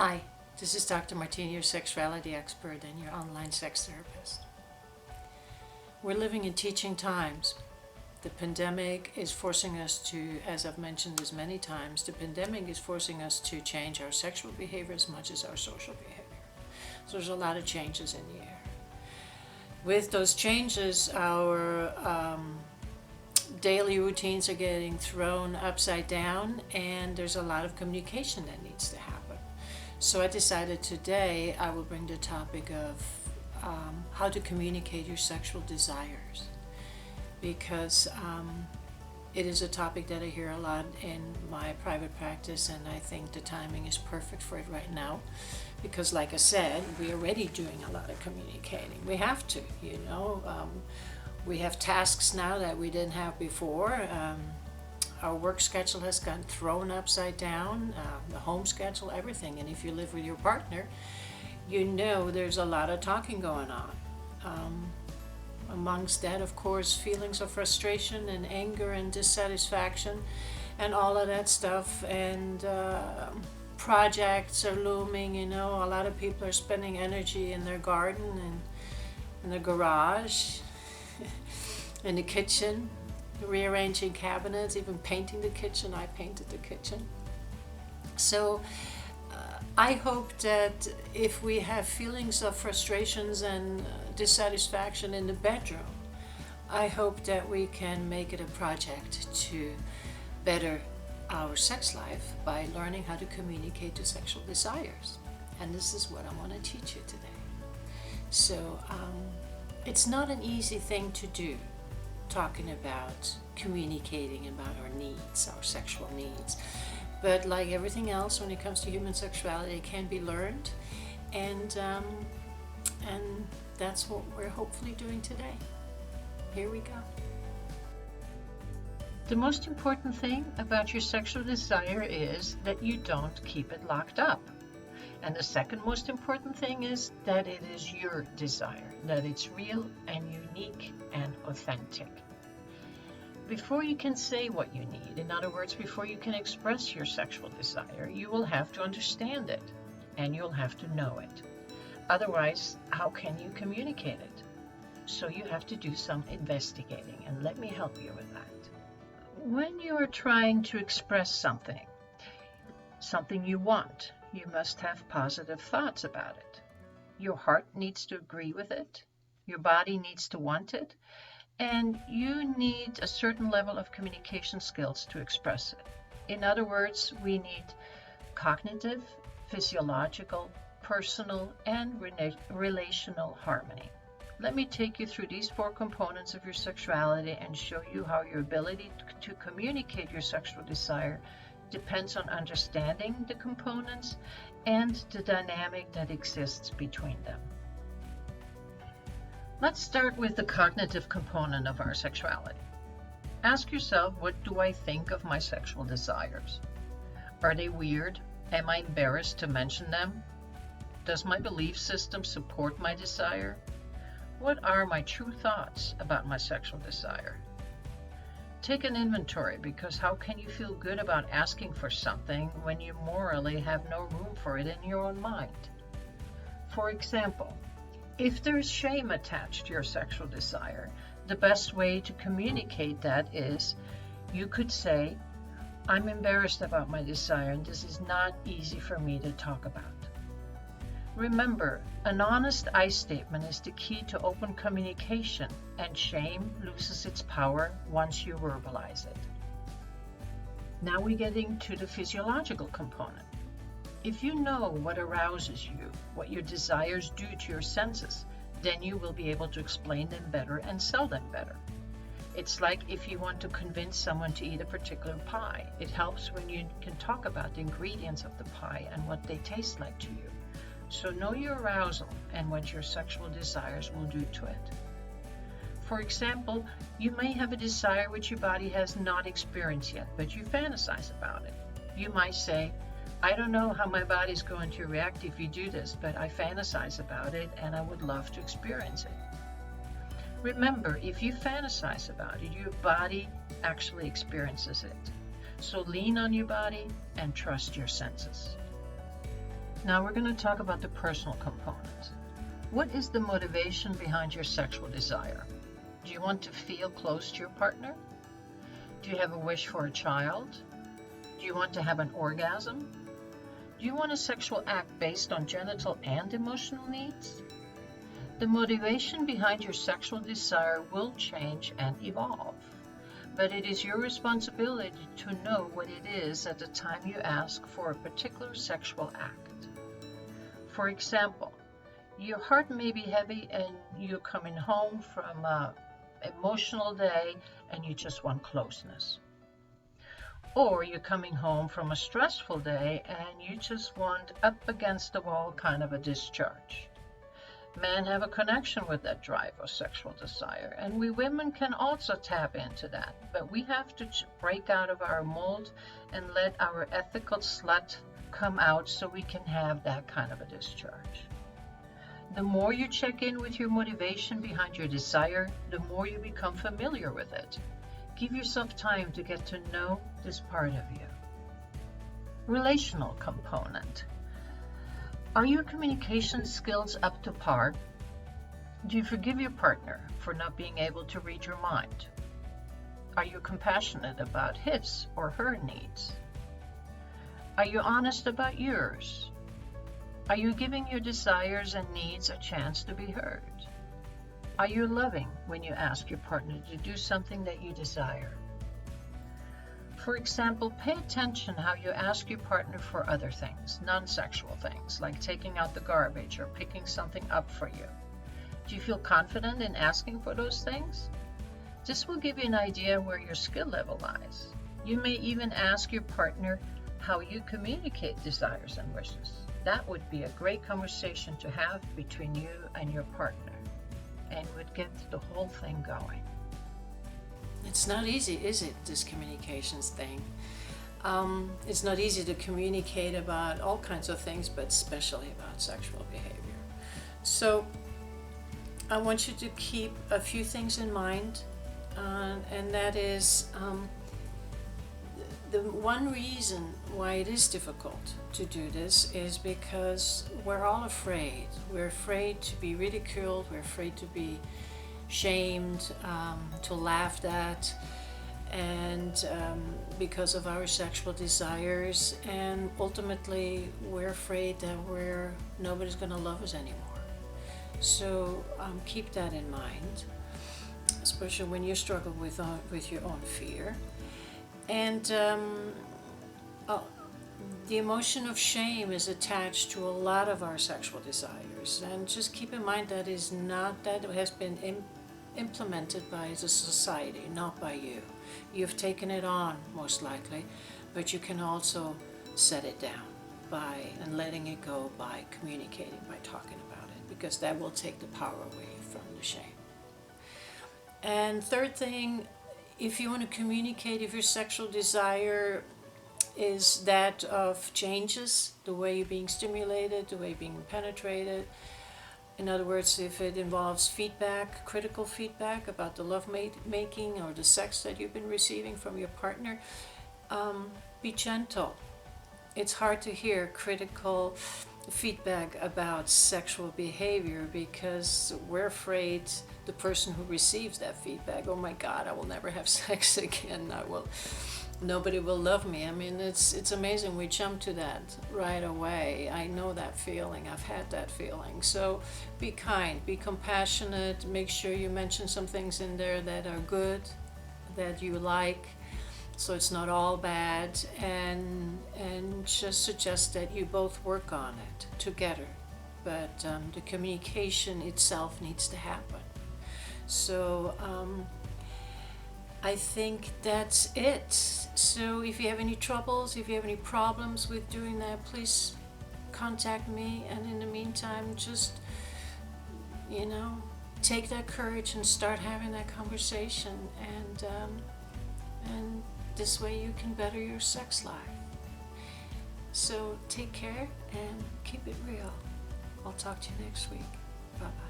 Hi, this is Dr. Martina, your sexuality expert and your online sex therapist. We're living in teaching times. The pandemic is forcing us to, as I've mentioned this many times, the pandemic is forcing us to change our sexual behavior as much as our social behavior. So there's a lot of changes in the air. With those changes, our daily routines are getting thrown upside down, and there's a lot of communication that needs to happen. So I decided today I will bring the topic of how to communicate your sexual desires, because it is a topic that I hear a lot in my private practice, and I think the timing is perfect for it right now, because like I said, we're already doing a lot of communicating. We have to, we have tasks now that we didn't have before. Our work schedule has gotten thrown upside down, the home schedule, everything. And if you live with your partner, you know there's a lot of talking going on. Amongst that, of course, feelings of frustration and anger and dissatisfaction and all of that stuff. And projects are looming, a lot of people are spending energy in their garden and in the garage, in the kitchen, rearranging cabinets, even painting the kitchen. I painted the kitchen. So I hope that if we have feelings of frustrations and dissatisfaction in the bedroom, I hope that we can make it a project to better our sex life by learning how to communicate the sexual desires. And this is what I want to teach you today. So it's not an easy thing to do, talking about communicating about our needs, our sexual needs. But like everything else when it comes to human sexuality, it can be learned, and that's what we're hopefully doing today. Here we go. The most important thing about your sexual desire is that you don't keep it locked up. And the second most important thing is that it is your desire, that it's real and unique and authentic. Before you can say what you need, in other words, before you can express your sexual desire, you will have to understand it and you'll have to know it. Otherwise, how can you communicate it? So you have to do some investigating, and let me help you with that. When you are trying to express something you want, you must have positive thoughts about it. Your heart needs to agree with it, your body needs to want it, and you need a certain level of communication skills to express it. In other words, we need cognitive, physiological, personal, and relational harmony. Let me take you through these 4 components of your sexuality and show you how your ability to communicate your sexual desire depends on understanding the components and the dynamic that exists between them. Let's start with the cognitive component of our sexuality. Ask yourself, what do I think of my sexual desires? Are they weird? Am I embarrassed to mention them? Does my belief system support my desire? What are my true thoughts about my sexual desire? Take an inventory, because how can you feel good about asking for something when you morally have no room for it in your own mind? For example, if there is shame attached to your sexual desire, the best way to communicate that is, you could say, I'm embarrassed about my desire and this is not easy for me to talk about. Remember, an honest I statement is the key to open communication, and shame loses its power once you verbalize it. Now we're getting to the physiological component. If you know what arouses you, what your desires do to your senses, then you will be able to explain them better and sell them better. It's like if you want to convince someone to eat a particular pie. It helps when you can talk about the ingredients of the pie and what they taste like to you. So know your arousal and what your sexual desires will do to it. For example, you may have a desire which your body has not experienced yet, but you fantasize about it. You might say, I don't know how my body's going to react if you do this, but I fantasize about it and I would love to experience it. Remember, if you fantasize about it, your body actually experiences it. So lean on your body and trust your senses. Now we're going to talk about the personal component. What is the motivation behind your sexual desire? Do you want to feel close to your partner? Do you have a wish for a child? Do you want to have an orgasm? Do you want a sexual act based on genital and emotional needs? The motivation behind your sexual desire will change and evolve, but it is your responsibility to know what it is at the time you ask for a particular sexual act. For example, your heart may be heavy and you're coming home from an emotional day and you just want closeness. Or you're coming home from a stressful day and you just want up against the wall kind of a discharge. Men have a connection with that drive or sexual desire, and we women can also tap into that, but we have to break out of our mold and let our ethical slut come out so we can have that kind of a discharge. The more you check in with your motivation behind your desire, the more you become familiar with it. Give yourself time to get to know this part of you. Relational component. Are your communication skills up to par? Do you forgive your partner for not being able to read your mind? Are you compassionate about his or her needs? Are you honest about yours? Are you giving your desires and needs a chance to be heard? Are you loving when you ask your partner to do something that you desire? For example, pay attention how you ask your partner for other things, non-sexual things, like taking out the garbage or picking something up for you. Do you feel confident in asking for those things? This will give you an idea where your skill level lies. You may even ask your partner how you communicate desires and wishes. That would be a great conversation to have between you and your partner, and would get the whole thing going. It's not easy, is it, this communications thing? It's not easy to communicate about all kinds of things, but especially about sexual behavior. So I want you to keep a few things in mind, and that is the one reason why it is difficult to do this is because we're all afraid. We're afraid to be ridiculed, we're afraid to be shamed, to laughed at, and because of our sexual desires, and ultimately we're afraid that nobody's going to love us anymore. So keep that in mind, especially when you struggle with your own fear. And the emotion of shame is attached to a lot of our sexual desires, and just keep in mind that has been implemented by the society, not by you. You've taken it on, most likely, but you can also set it down and letting it go by communicating, by talking about it, because that will take the power away from the shame. And third thing, if you want to communicate, if your sexual desire is that of changes, the way you're being stimulated, the way you're being penetrated. In other words, if it involves feedback, critical feedback about the love making or the sex that you've been receiving from your partner, be gentle. It's hard to hear critical feedback about sexual behavior because we're afraid the person who receives that feedback, oh my God, I will never have sex again. Nobody will love me. I mean, it's amazing. We jump to that right away. I know that feeling. I've had that feeling. So be kind, be compassionate. Make sure you mention some things in there that are good, that you like, so it's not all bad. And just suggest that you both work on it together. But the communication itself needs to happen. So I think that's it. So if you have any troubles, if you have any problems with doing that, please contact me. And in the meantime, just, take that courage and start having that conversation. And this way you can better your sex life. So take care and keep it real. I'll talk to you next week. Bye-bye.